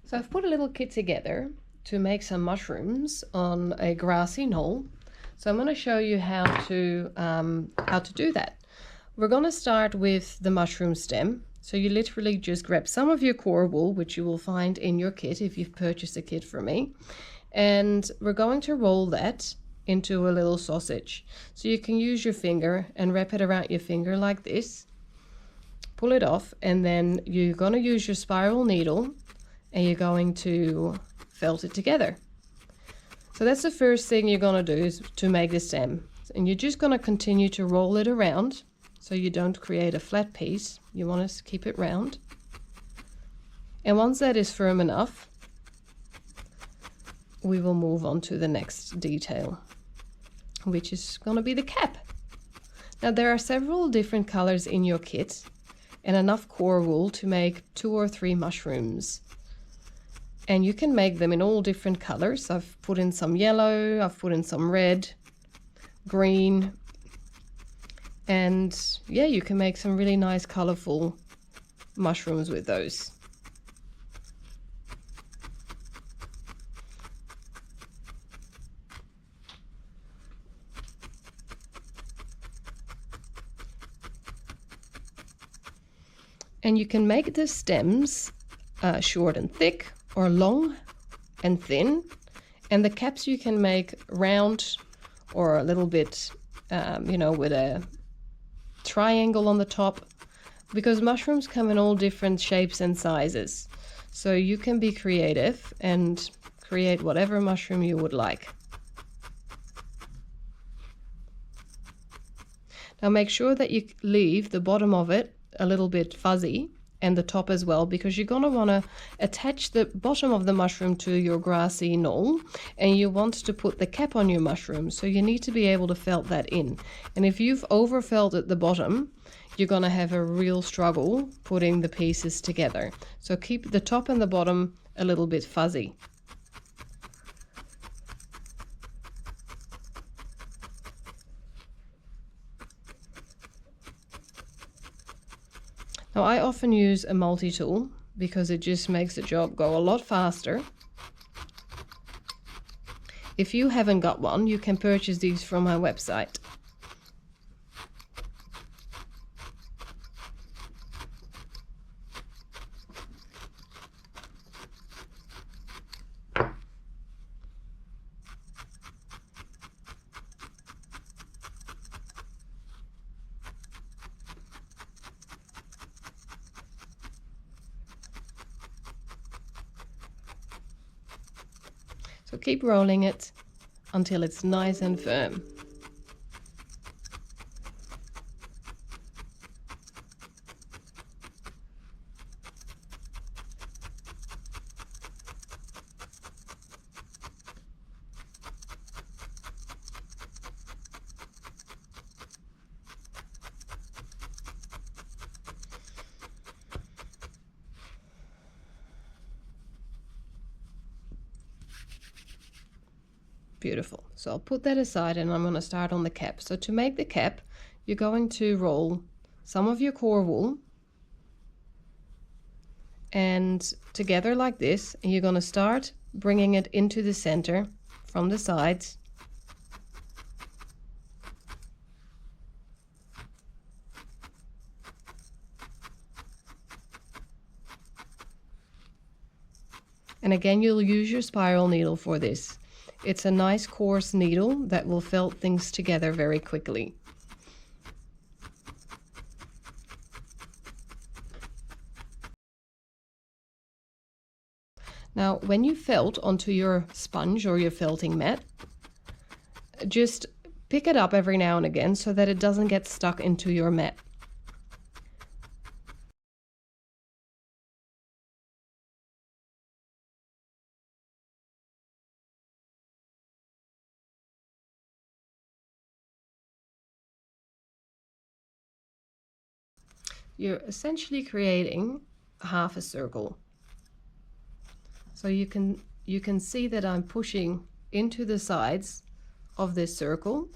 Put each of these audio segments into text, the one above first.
So I've put a little kit together to make some mushrooms on a grassy knoll. So I'm going to show you how to do that. We're going to start with the mushroom stem. So you literally just grab some of your core wool, which you will find in your kit if you've purchased a kit from me. And we're going to roll that into a little sausage. So you can use your finger and wrap it around your finger like this. Pull it off, and then you're going to use your spiral needle and you're going to felt it together. So that's the first thing you're going to do, is to make the stem. And you're just going to continue to roll it around so you don't create a flat piece. You want to keep it round. And once that is firm enough, we will move on to the next detail, which is going to be the cap. Now there are several different colors in your kit and enough core wool to make 2 or 3 mushrooms. And you can make them in all different colors. I've put in some yellow, I've put in some red, green, and yeah, you can make some really nice colorful mushrooms with those. And you can make the stems short and thick, or long and thin, and the caps you can make round or a little bit with a triangle on the top, because mushrooms come in all different shapes and sizes, so you can be creative and create whatever mushroom you would like. Now make sure that you leave the bottom of it a little bit fuzzy, and the top as well, because you're going to want to attach the bottom of the mushroom to your grassy knoll, and you want to put the cap on your mushroom, so you need to be able to felt that in. And if you've over felted the bottom, you're going to have a real struggle putting the pieces together. So keep the top and the bottom a little bit fuzzy. Now I often use a multi-tool because it just makes the job go a lot faster. If you haven't got one, you can purchase these from my website. So keep rolling it until it's nice and firm. Beautiful. So I'll put that aside and I'm going to start on the cap. So to make the cap, you're going to roll some of your core wool and together like this, and you're going to start bringing it into the center from the sides. And again, you'll use your spiral needle for this. It's a nice coarse needle that will felt things together very quickly. Now, when you felt onto your sponge or your felting mat, just pick it up every now and again so that it doesn't get stuck into your mat. You're essentially creating half a circle. So you can see that I'm pushing into the sides of this circle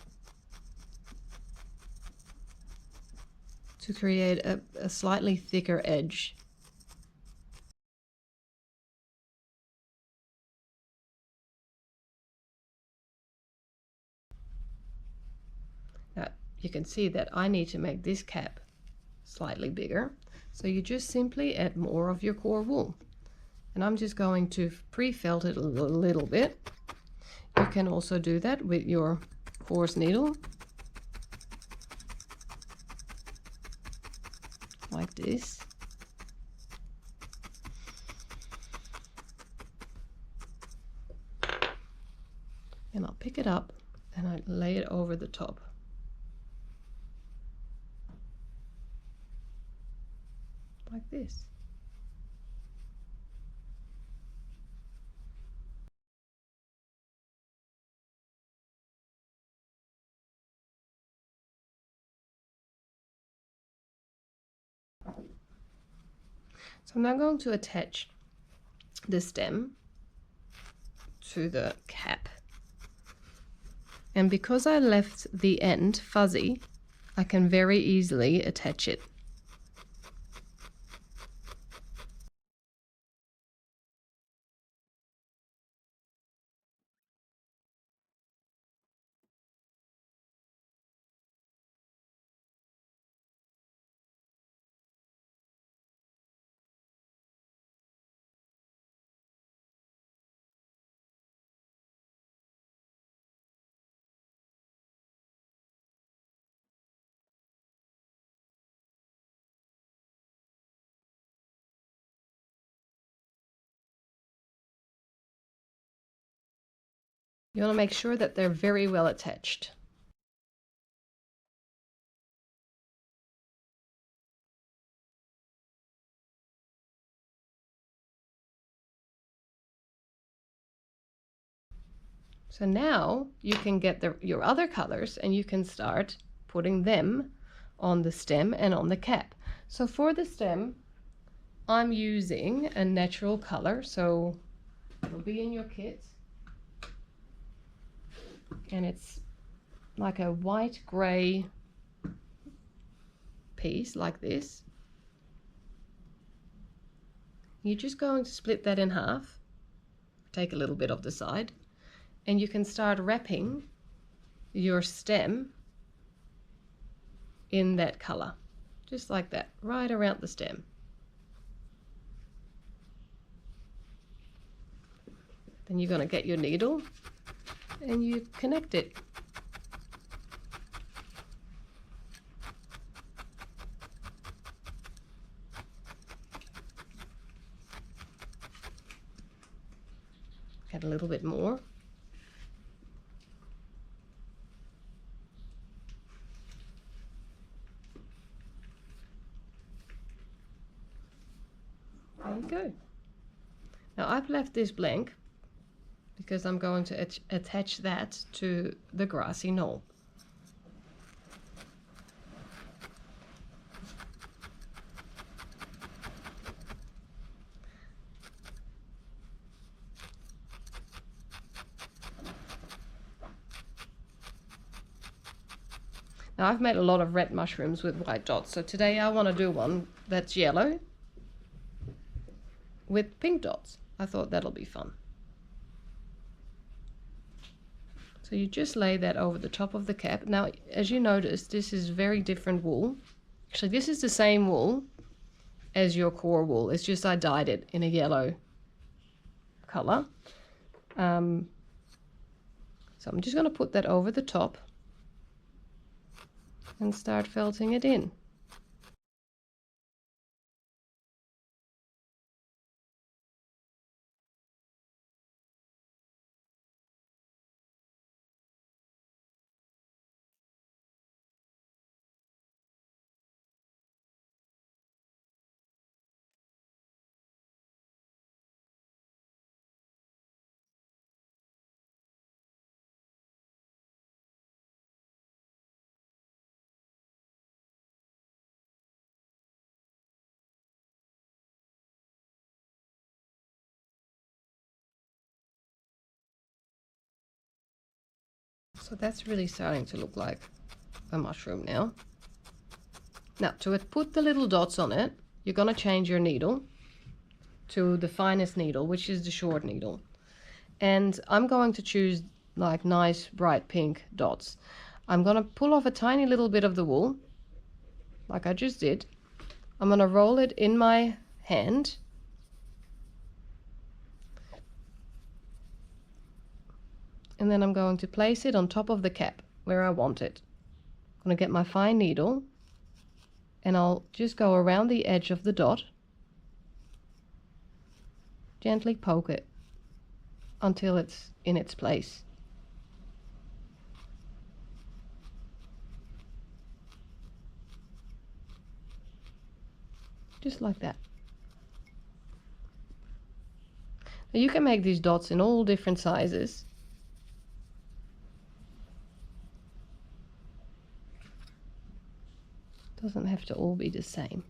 to create a slightly thicker edge. you can see that I need to make this cap slightly bigger. So you just simply add more of your core wool. And I'm just going to pre-felt it a little bit. You can also do that with your coarse needle, like this. And I'll pick it up and I lay it over the top. Like this. So I'm now going to attach the stem to the cap. And because I left the end fuzzy, I can very easily attach it. You want to make sure that they're very well attached. So now you can get your other colors and you can start putting them on the stem and on the cap. So for the stem, I'm using a natural color, so it'll be in your kit. And it's like a white gray piece like this. You're just going to split that in half, take a little bit of the side, and you can start wrapping your stem in that color, just like that, right around the stem. Then you're going to get your needle and you connect it. Get a little bit more. There you go. Now I've left this blank because I'm going to attach that to the grassy knoll. Now I've made a lot of red mushrooms with white dots, so today I want to do one that's yellow with pink dots. I thought that'll be fun. So you just lay that over the top of the cap. Now, as you notice, this is very different wool. Actually, this is the same wool as your core wool. It's just I dyed it in a yellow color. So I'm just going to put that over the top and start felting it in. So that's really starting to look like a mushroom now. Now, to put the little dots on it, you're going to change your needle to the finest needle, which is the short needle. And I'm going to choose like nice bright pink dots. I'm going to pull off a tiny little bit of the wool, like I just did. I'm going to roll it in my hand. And then I'm going to place it on top of the cap where I want it. I'm going to get my fine needle and I'll just go around the edge of the dot, gently poke it until it's in its place. Just like that. Now you can make these dots in all different sizes. Doesn't have to all be the same.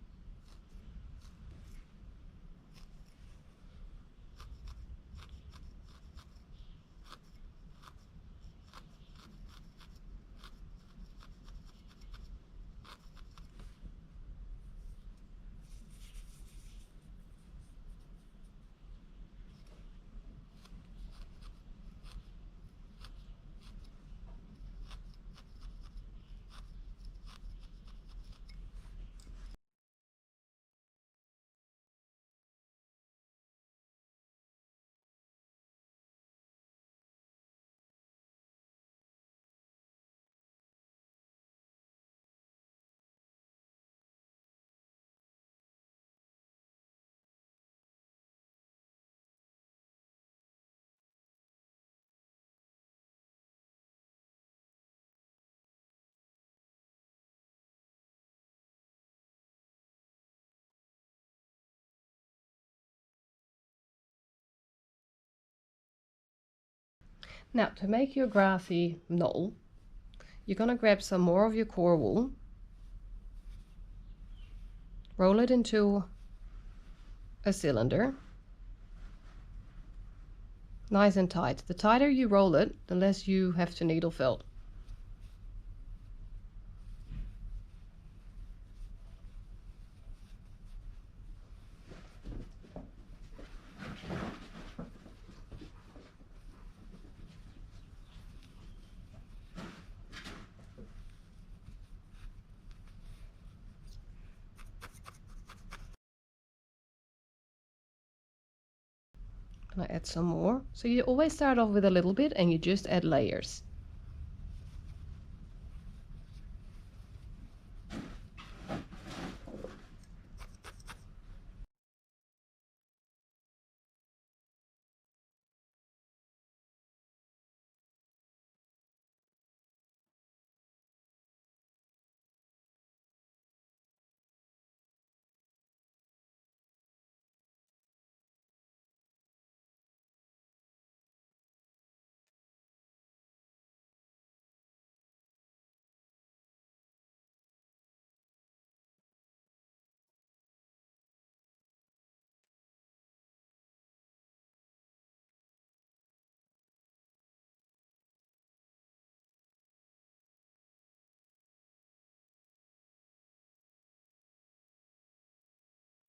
Now to make your grassy knoll, you're going to grab some more of your core wool, roll it into a cylinder, nice and tight. The tighter you roll it, the less you have to needle felt. I add some more. So you always start off with a little bit and you just add layers.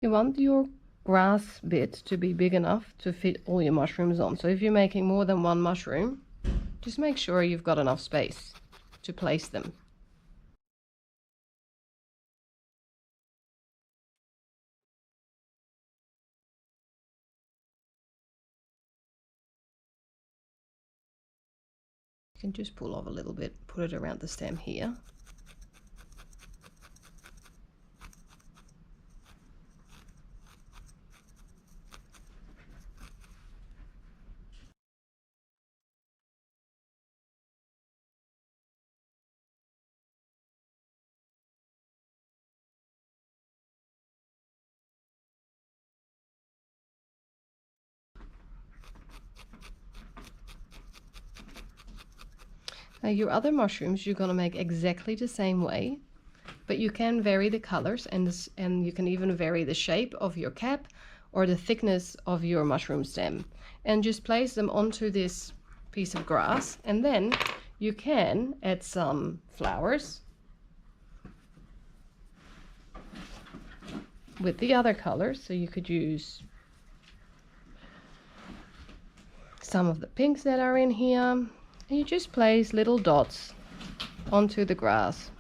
You want your grass bit to be big enough to fit all your mushrooms on. So if you're making more than one mushroom, just make sure you've got enough space to place them. You can just pull off a little bit, put it around the stem here. Now your other mushrooms you're going to make exactly the same way, but you can vary the colors and you can even vary the shape of your cap or the thickness of your mushroom stem, and just place them onto this piece of grass, and then you can add some flowers with the other colors. So you could use some of the pinks that are in here. And you just place little dots onto the grass.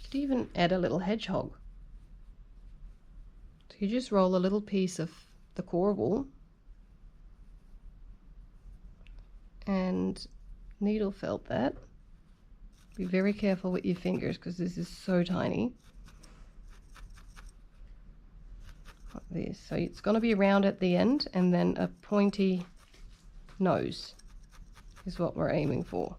Could even add a little hedgehog. So you just roll a little piece of the core wool and needle felt that. Be very careful with your fingers because this is so tiny. Like this. So it's going to be round at the end, and then a pointy nose is what we're aiming for.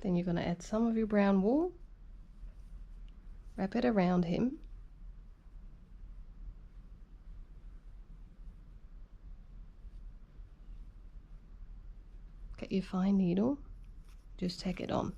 Then you're going to add some of your brown wool, wrap it around him, get your fine needle, just tack it on.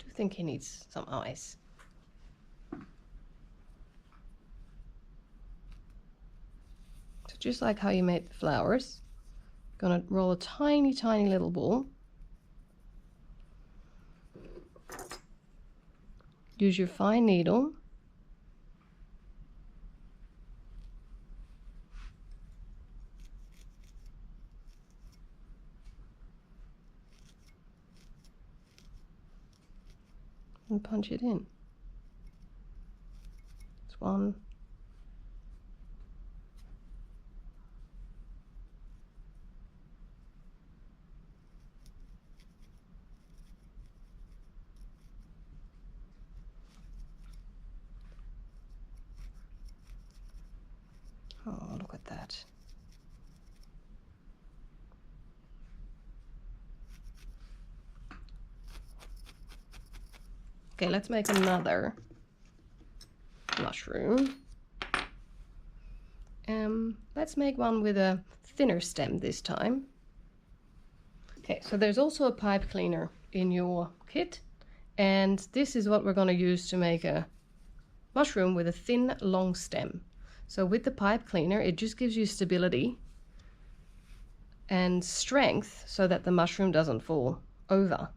I do think he needs some eyes. So just like how you made the flowers, gonna roll a tiny, tiny little ball. Use your fine needle. And punch it in. It's one. Oh, look at that. Okay, let's make another mushroom. Let's make one with a thinner stem this time. Okay, so there's also a pipe cleaner in your kit, and this is what we're going to use to make a mushroom with a thin, long stem. So with the pipe cleaner, it just gives you stability and strength so that the mushroom doesn't fall over.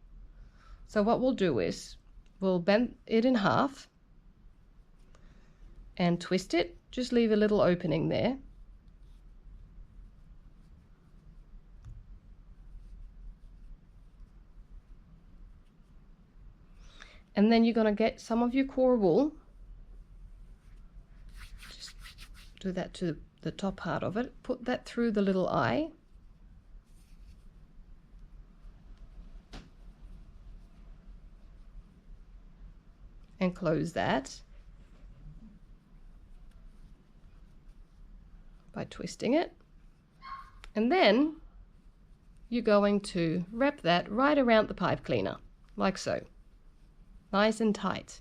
So what we'll do is we'll bend it in half and twist it. Just leave a little opening there. And then you're going to get some of your core wool. Just do that to the top part of it. Put that through the little eye. And close that by twisting it. And then you're going to wrap that right around the pipe cleaner, like so. Nice and tight.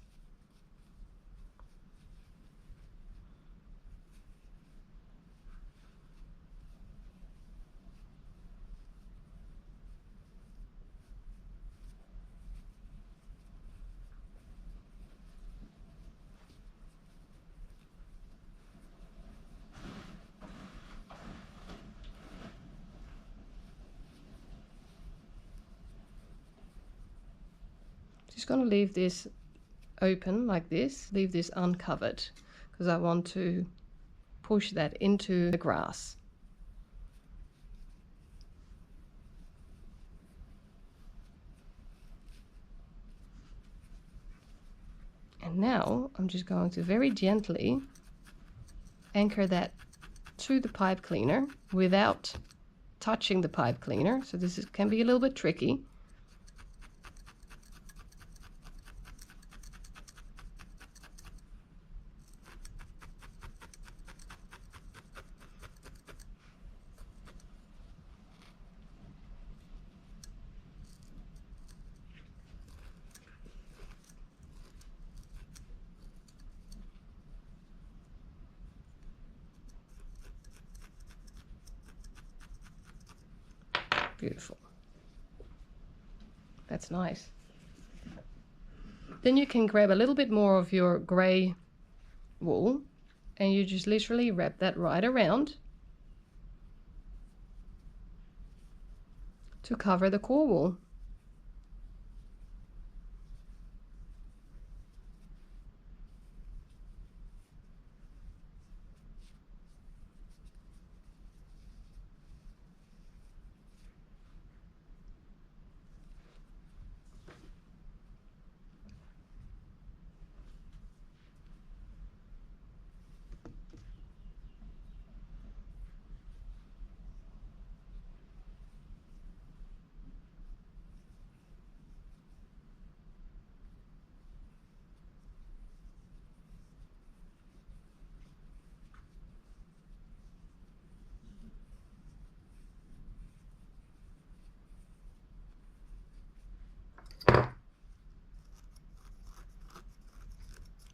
Just going to leave this open like this, leave this uncovered because I want to push that into the grass. And now I'm just going to very gently anchor that to the pipe cleaner without touching the pipe cleaner. So this can be a little bit tricky. Beautiful. That's nice. Then you can grab a little bit more of your gray wool and you just literally wrap that right around to cover the core wool.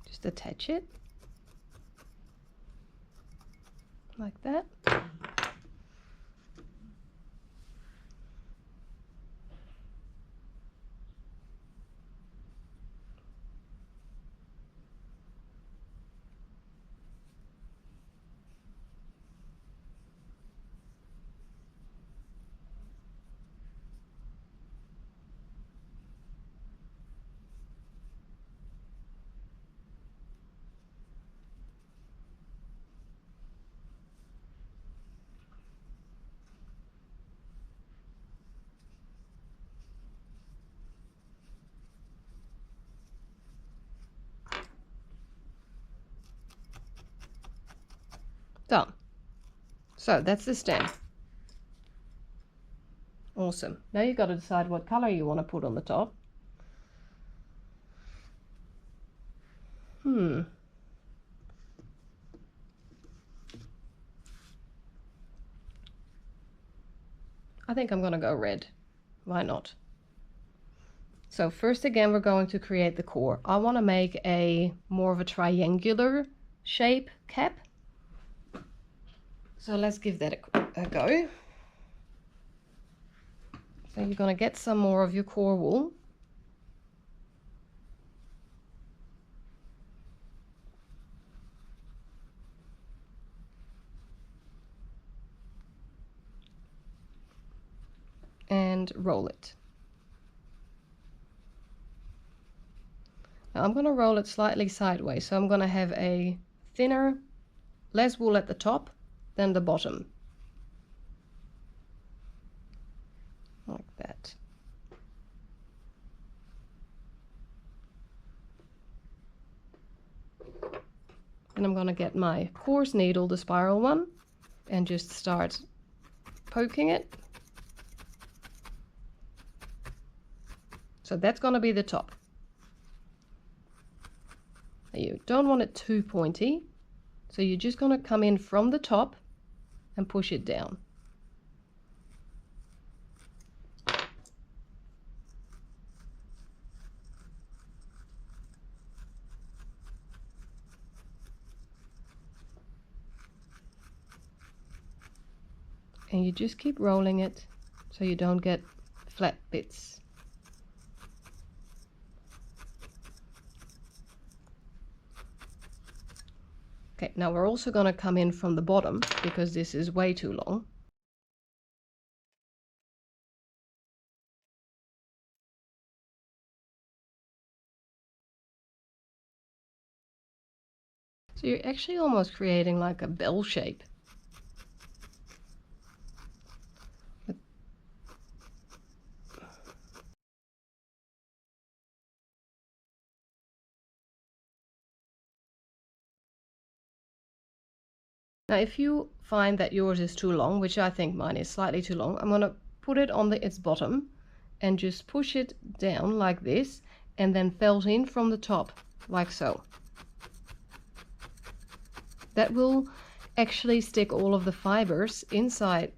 Just attach it like that. Done. So that's the stem. Awesome. Now you've got to decide what color you want to put on the top. I think I'm going to go red. Why not? So first again, we're going to create the core. I want to make a more of a triangular shape cap. So let's give that a go. So you're going to get some more of your core wool. and roll it. Now I'm going to roll it slightly sideways, so I'm going to have a thinner, less wool at the top than the bottom. Like that. And I'm going to get my coarse needle, the spiral one, and just start poking it. So that's going to be the top. You don't want it too pointy, so you're just going to come in from the top and push it down. And you just keep rolling it so you don't get flat bits. Okay, now we're also going to come in from the bottom because this is way too long. So you're actually almost creating like a bell shape. Now if you find that yours is too long, which I think mine is slightly too long, I'm going to put it on its bottom and just push it down like this and then felt in from the top like so. That will actually stick all of the fibers inside,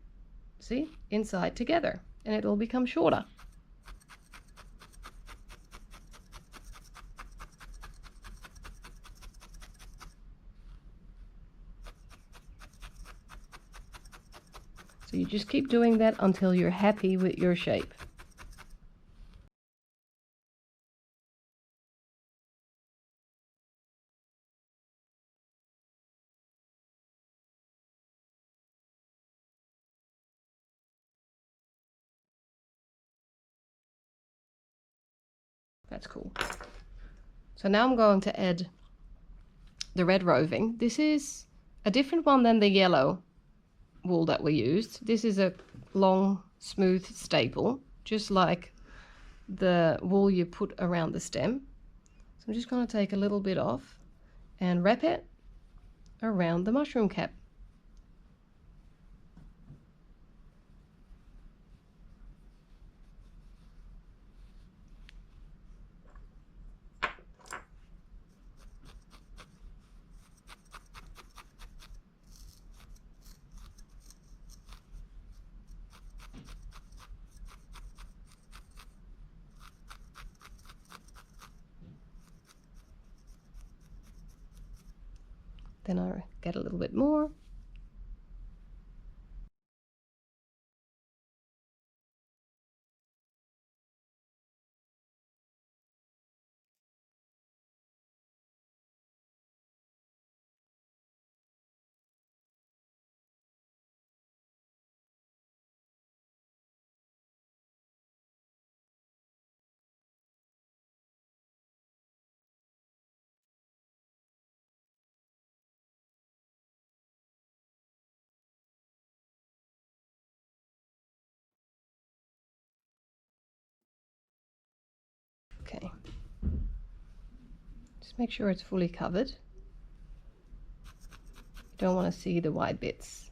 see, inside together, and it will become shorter. So you just keep doing that until you're happy with your shape. That's cool. So now I'm going to add the red roving. This is a different one than the yellow wool that we used. This is a long, smooth staple, just like the wool you put around the stem. So I'm just going to take a little bit off and wrap it around the mushroom cap. Then I get a little bit more. Okay. Just make sure it's fully covered. You don't want to see the white bits.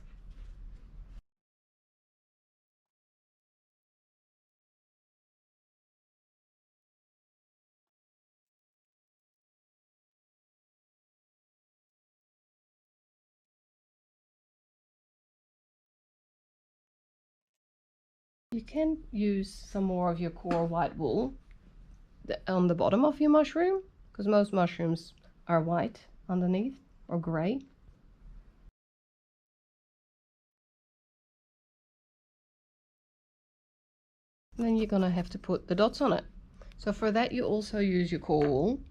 You can use some more of your core white wool on the bottom of your mushroom, because most mushrooms are white underneath or gray. Then you're gonna have to put the dots on it. So for that you also use your core wool,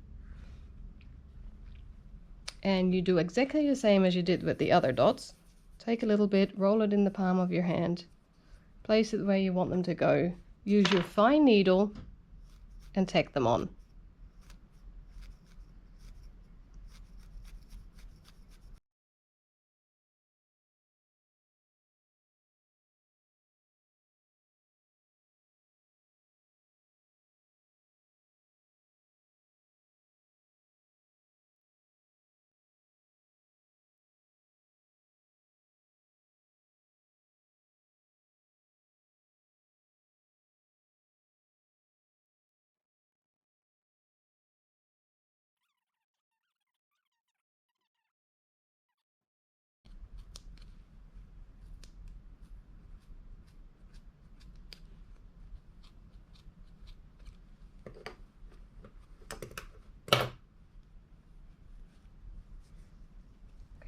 and you do exactly the same as you did with the other dots. Take a little bit, roll it in the palm of your hand, place it where you want them to go. Use your fine needle and tack them on.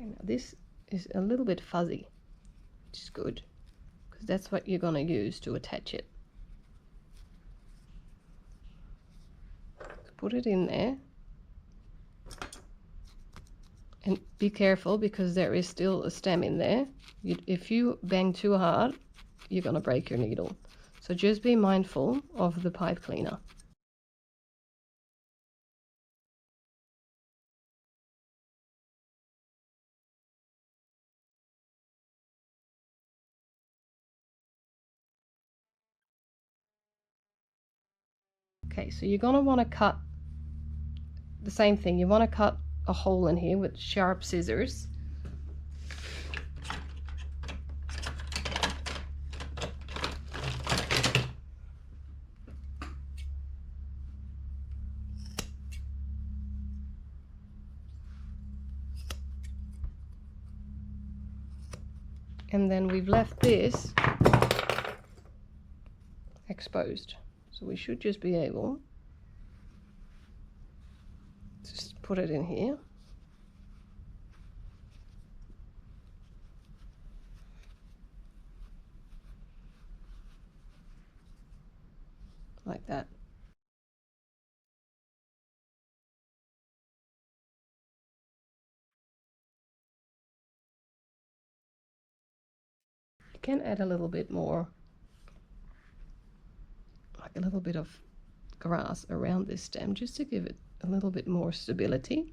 Okay, now this is a little bit fuzzy, which is good, because that's what you're going to use to attach it. Put it in there. And be careful, because there is still a stem in there. If you bang too hard, you're going to break your needle. So just be mindful of the pipe cleaner. Okay, so you're going to want to cut the same thing. You want to cut a hole in here with sharp scissors. And then we've left this exposed. So we should just be able to just put it in here. Like that. You can add a little bit more, like a little bit of grass around this stem, just to give it a little bit more stability.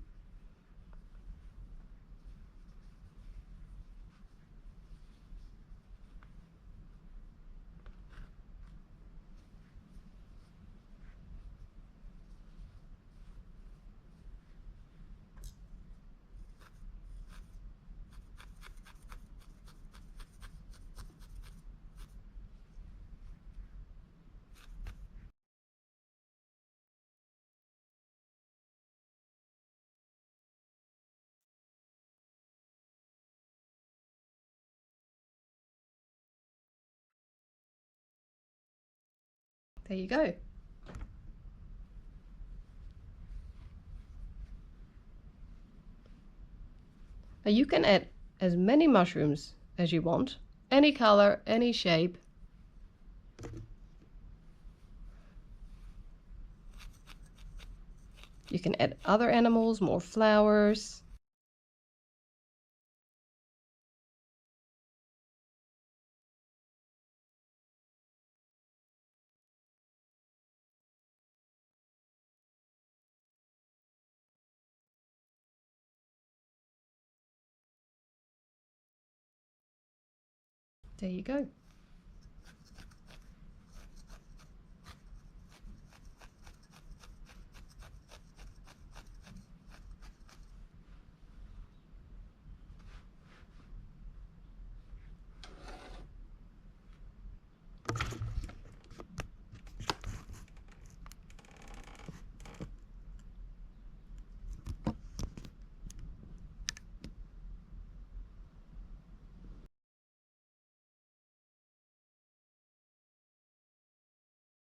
There you go. Now you can add as many mushrooms as you want, any color, any shape. You can add other animals, more flowers. There you go.